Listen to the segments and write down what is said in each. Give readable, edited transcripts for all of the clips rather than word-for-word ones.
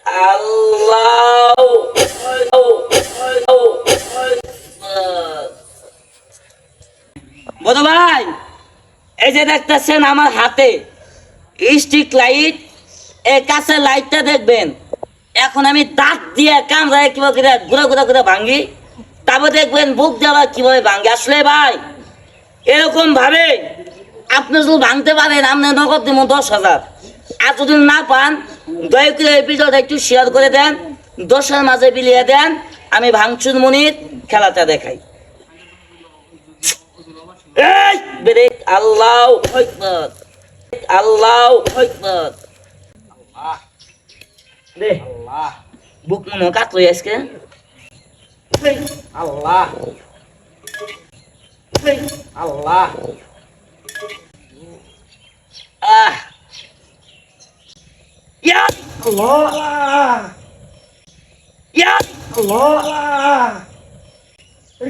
আল্লাহ বড় ভাই, এই যে দেখতেছেন আমার হাতে স্ট্রিক লাইট, এই কাছে লাইটটা দেখবেন। এখন আমি দাঁত দিয়ে কামড়ায় কিভাবে ঘুরে ঘুরে ঘুরে ভাঙ্গি, তারপর দেখবেন বুক জ্বালা কিভাবে ভাঙ্গি। আসলে ভাই এরকম ভাবে আপনি যদি ভাঙতে পারেন, আপনি নগদ দিব 10,000। আর যদি না পান, দয়া করে এই ভিডিওটা একটু শেয়ার করে দেন, 10-এর মাঝে বিলিয়ে দেন, আমি ভাঙচুর মনির খেলাটা দেখাই। এই বেরে আল্লাহু আকবার, আল্লাহু আকবার। দে আল্লাহ, বুক মনে কাটলো আজকে। আল্লাহ আল্লাহ, ইয়া আল্লাহ, ইয়া আল্লাহ।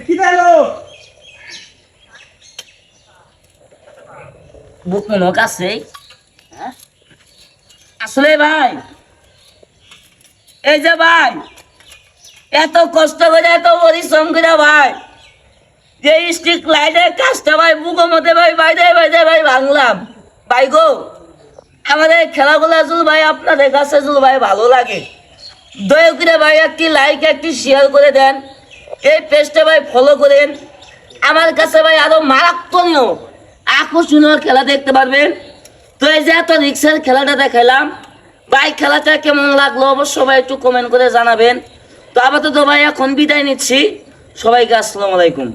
কি দিলো? বুক মনে কাছে। আসলে ভাই, এই যে ভাই এত কষ্ট করে এত পরিশ্রম করে ভাই যে স্ট্রিক লাইটের কাজটা ভাই বুকের মধ্যে ভাই বাইরে বাইরে ভাই ভাঙলাম। ভাই গো, আমাদের খেলাগুলো যদি ভাই আপনাদের কাছে যদি ভাই ভালো লাগে, দয়া করে ভাই একটি লাইক একটি শেয়ার করে দেন, এই পেজটা ভাই ফলো করেন। আমার কাছে ভাই আরো মারাত্মনীয় আকর্ষণীয় খেলা দেখতে পারবেন। তো এই যে এত রিক্সার খেলাটা দেখাইলাম ভাই, খেলাটা কেমন লাগলো অবশ্যই ভাই একটু কমেন্ট করে জানাবেন। তো আপাতত ভাই এখন বিদায় নিচ্ছি, সবাইকে আসসালামু আলাইকুম।